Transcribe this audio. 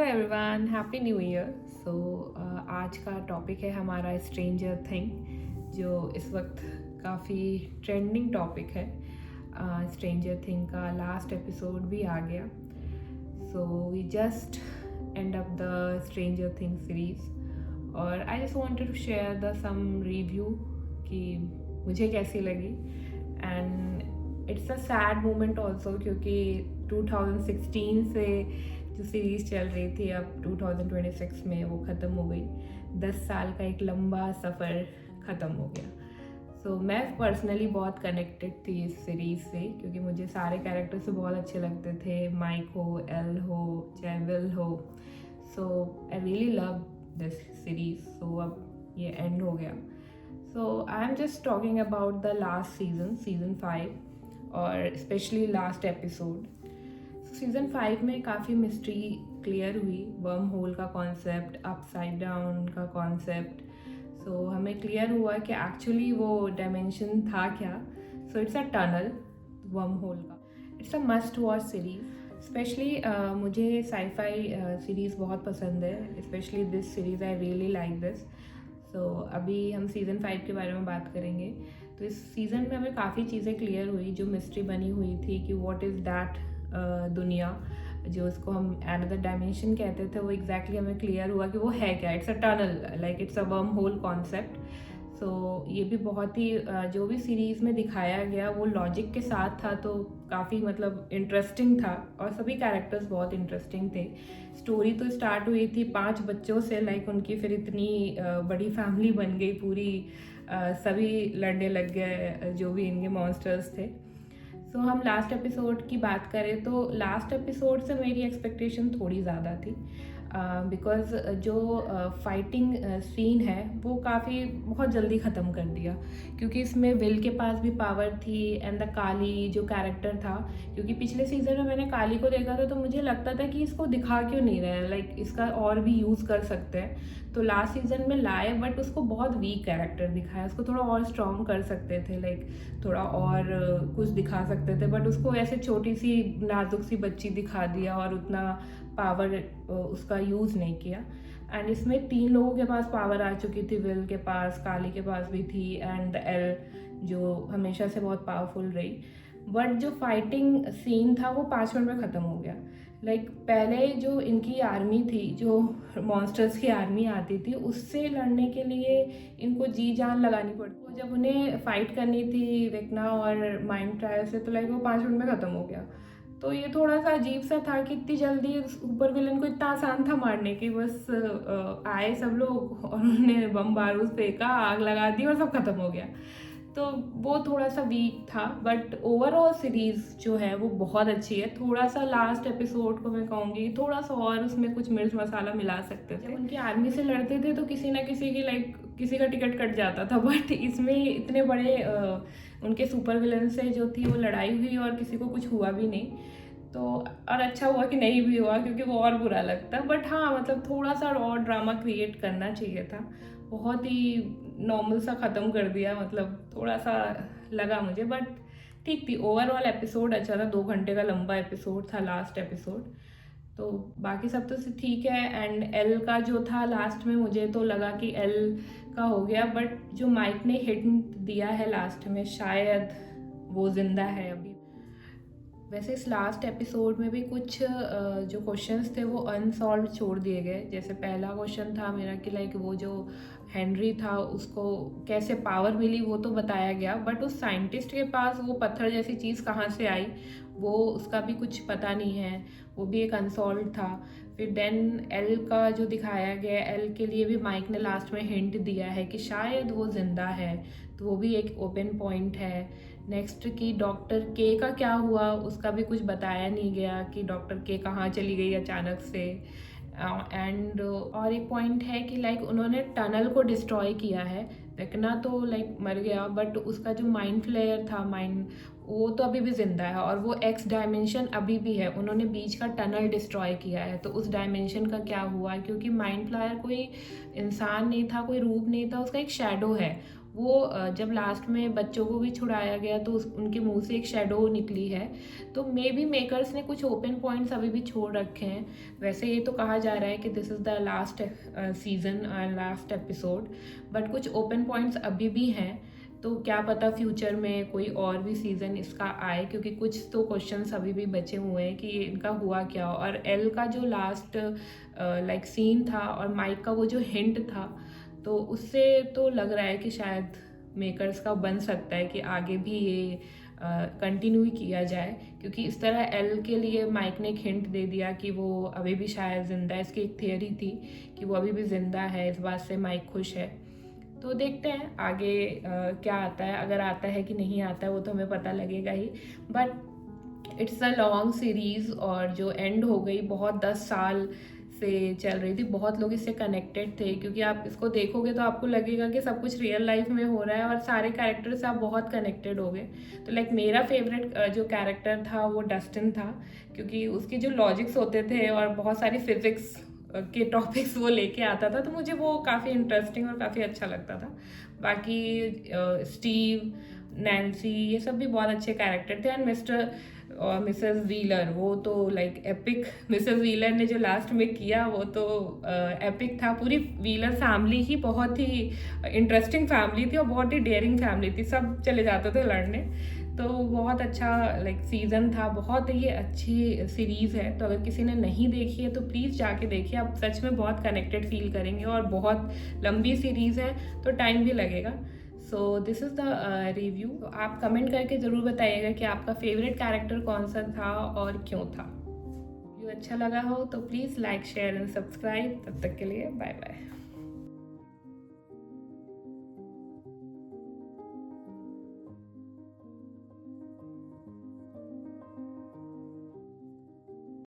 Everyone, happy new year. So आज का topic है हमारा स्ट्रेंजर थिंग, जो इस वक्त काफ़ी ट्रेंडिंग टॉपिक है। स्ट्रेंजर थिंग का लास्ट एपिसोड भी आ गया। So we just end up the stranger thing series और I just wanted to share the some review कि मुझे कैसी लगी। And it's a sad moment also, क्योंकि 2016 से जो सीरीज़ चल रही थी अब 2026 में वो ख़त्म हो गई। 10 साल का एक लंबा सफ़र ख़त्म हो गया। सो मैं पर्सनली बहुत कनेक्टेड थी इस सीरीज़ से, क्योंकि मुझे सारे कैरेक्टर से बहुत अच्छे लगते थे। माइक हो, एल हो, चाहे विल हो। So I really love this series. So अब ये एंड हो गया। So I am just talking about the last season 5 और स्पेशली लास्ट एपिसोड। सीज़न 5 में काफ़ी मिस्ट्री क्लियर हुई। वर्म होल का कॉन्सेप्ट, अपसाइड डाउन का कॉन्सेप्ट। सो हमें क्लियर हुआ कि एक्चुअली वो डायमेंशन था क्या। So it's a tunnel worm hole का। It's a must watch series. Specially मुझे साईफाई सीरीज़ बहुत पसंद है, specially this series I really like this. So अभी हम सीज़न 5 के बारे में बात करेंगे। तो इस सीज़न में हमें काफ़ी चीज़ें क्लियर हुई। जो मिस्ट्री बनी हुई थी कि व्हाट इज़ दैट दुनिया, जो उसको हम अनदर डायमेंशन कहते थे, वो एग्जैक्टली हमें क्लियर हुआ कि वो है क्या। It's a tunnel, like it's a worm hole concept. So ये भी बहुत ही जो भी सीरीज़ में दिखाया गया वो लॉजिक के साथ था, तो काफ़ी मतलब इंटरेस्टिंग था और सभी कैरेक्टर्स बहुत इंटरेस्टिंग थे। स्टोरी तो स्टार्ट हुई थी 5 बच्चों से, लाइक उनकी फिर इतनी बड़ी फैमिली बन गई पूरी। सभी लड़ने लग गए जो भी इनके मॉन्स्टर्स थे। सो हम लास्ट एपिसोड की बात करें तो लास्ट एपिसोड से मेरी एक्सपेक्टेशन थोड़ी ज़्यादा थी, बिकॉज जो फाइटिंग सीन है वो काफ़ी बहुत जल्दी ख़त्म कर दिया, क्योंकि इसमें विल के पास भी पावर थी एंड द काली जो कैरेक्टर था। क्योंकि पिछले सीज़न में मैंने काली को देखा था तो मुझे लगता था कि इसको दिखा क्यों नहीं रहे हैं, लाइक इसका और भी यूज़ कर सकते हैं। तो लास्ट सीज़न में लाए बट उसको बहुत वीक कैरेक्टर दिखाया। उसको थोड़ा और स्ट्रॉन्ग कर सकते थे, लाइक थोड़ा और कुछ दिखा सकते थे, बट उसको ऐसे छोटी सी नाजुक सी बच्ची दिखा दिया और उतना पावर उसका यूज़ नहीं किया। एंड इसमें 3 लोगों के पास पावर आ चुकी थी। विल के पास, काली के पास भी थी एंड एल जो हमेशा से बहुत पावरफुल रही। बट जो फाइटिंग सीन था वो 5 मिनट में ख़त्म हो गया। लाइक पहले जो इनकी आर्मी थी, जो मॉन्स्टर्स की आर्मी आती थी, उससे लड़ने के लिए इनको जी जान लगानी पड़ती। जब उन्हें फाइट करनी थी वेक्ना और माइंड ट्रायल से, तो लाइक वो 5 मिनट में ख़त्म हो गया। तो ये थोड़ा सा अजीब सा था कि इतनी जल्दी सुपर विलन को इतना आसान था मारने की। बस आए सब लोग और उन्होंने बम बारूद फेंका, आग लगा दी और सब खत्म हो गया। तो वो थोड़ा सा वीक था, बट ओवरऑल सीरीज़ जो है वो बहुत अच्छी है। थोड़ा सा लास्ट एपिसोड को मैं कहूँगी थोड़ा सा और उसमें कुछ मिर्च मसाला मिला सकते थे। जब उनकी आर्मी से लड़ते थे तो किसी ना किसी की लाइक किसी का टिकट कट जाता था, बट इसमें इतने बड़े उनके सुपर विलन से जो थी वो लड़ाई हुई और किसी को कुछ हुआ भी नहीं। तो और अच्छा हुआ कि नहीं भी हुआ, क्योंकि वो और बुरा लगता। बट हाँ, मतलब थोड़ा सा और ड्रामा क्रिएट करना चाहिए था। बहुत ही नॉर्मल सा ख़त्म कर दिया, मतलब थोड़ा सा लगा मुझे, बट ठीक थी। ओवरऑल एपिसोड अच्छा था। 2 घंटे का लंबा एपिसोड था लास्ट एपिसोड। तो बाकी सब तो ठीक है। एंड एल का जो था लास्ट में, मुझे तो लगा कि एल का हो गया, बट जो माइक ने हिंट दिया है लास्ट में, शायद वो जिंदा है अभी। वैसे इस लास्ट एपिसोड में भी कुछ जो क्वेश्चंस थे वो अनसॉल्व छोड़ दिए गए। जैसे पहला क्वेश्चन था मेरा कि लाइक वो जो हेनरी था उसको कैसे पावर मिली, वो तो बताया गया, बट उस साइंटिस्ट के पास वो पत्थर जैसी चीज़ कहाँ से आई, वो उसका भी कुछ पता नहीं है। वो भी एक अनसॉल्व था। फिर देन एल का जो दिखाया गया, एल के लिए भी माइक ने लास्ट में हिंट दिया है कि शायद वो जिंदा है, तो वो भी एक ओपन पॉइंट है। नेक्स्ट कि डॉक्टर के का क्या हुआ, उसका भी कुछ बताया नहीं गया कि डॉक्टर के कहाँ चली गई अचानक से। एंड और एक पॉइंट है कि लाइक उन्होंने टनल को डिस्ट्रॉय किया है। वेक्ना तो लाइक मर गया, बट उसका जो माइंड फ्लेयर था, माइंड, वो तो अभी भी जिंदा है और वो एक्स डायमेंशन अभी भी है। उन्होंने बीच का टनल डिस्ट्रॉय किया है, तो उस डायमेंशन का क्या हुआ, क्योंकि माइंड फ्लायर कोई इंसान नहीं था, कोई रूप नहीं था, उसका एक शैडो है। वो जब लास्ट में बच्चों को भी छुड़ाया गया तो उनके मुंह से एक शेडो निकली है। तो मे बी मेकर्स ने कुछ ओपन पॉइंट्स अभी भी छोड़ रखे हैं। वैसे ये तो कहा जा रहा है कि this is the last season last episode, but कुछ ओपन पॉइंट्स अभी भी हैं। तो क्या पता फ्यूचर में कोई और भी सीज़न इसका आए, क्योंकि कुछ तो क्वेश्चंस अभी भी बचे हुए हैं कि इनका हुआ क्या। और एल का जो लास्ट लाइक सीन था और माइक का वो जो हिंट था, तो उससे तो लग रहा है कि शायद मेकर्स का बन सकता है कि आगे भी ये कंटिन्यू ही किया जाए, क्योंकि इस तरह एल के लिए माइक ने एक हिंट दे दिया कि वो अभी भी शायद ज़िंदा है। इसकी एक थियोरी थी कि वो अभी भी ज़िंदा है, इस बात से माइक खुश है। तो देखते हैं आगे क्या आता है, अगर आता है कि नहीं आता है वो तो हमें पता लगेगा ही। But it's a long series, और जो एंड हो गई बहुत 10 साल से चल रही थी, बहुत लोग इससे कनेक्टेड थे, क्योंकि आप इसको देखोगे तो आपको लगेगा कि सब कुछ रियल लाइफ में हो रहा है और सारे कैरेक्टर से आप बहुत कनेक्टेड हो गए। तो लाइक मेरा फेवरेट जो कैरेक्टर था वो डस्टिन था, क्योंकि उसके जो लॉजिक्स होते थे और बहुत सारी फिजिक्स के टॉपिक्स वो लेके आता था, तो मुझे वो काफ़ी इंटरेस्टिंग और काफ़ी अच्छा लगता था। बाकी स्टीव, नैन्सी, ये सब भी बहुत अच्छे कैरेक्टर थे। एंड मिस्टर और मिसेस व्हीलर, वो तो लाइक एपिक। मिसेस व्हीलर ने जो लास्ट में किया वो तो एपिक था। पूरी व्हीलर फैमिली ही बहुत ही इंटरेस्टिंग फैमिली थी और बहुत ही डेयरिंग फैमिली थी, सब चले जाते थे लड़ने। तो बहुत अच्छा लाइक सीज़न था, बहुत ही अच्छी सीरीज़ है। तो अगर किसी ने नहीं देखी है तो प्लीज़ जाके देखिए, आप सच में बहुत कनेक्टेड फील करेंगे। और बहुत लंबी सीरीज़ है तो टाइम भी लगेगा। So this is the review. तो आप कमेंट करके ज़रूर बताइएगा कि आपका फेवरेट कैरेक्टर कौन सा था और क्यों था। वीडियो अच्छा लगा हो तो please like, share and subscribe. तब तक के लिए बाय बाय।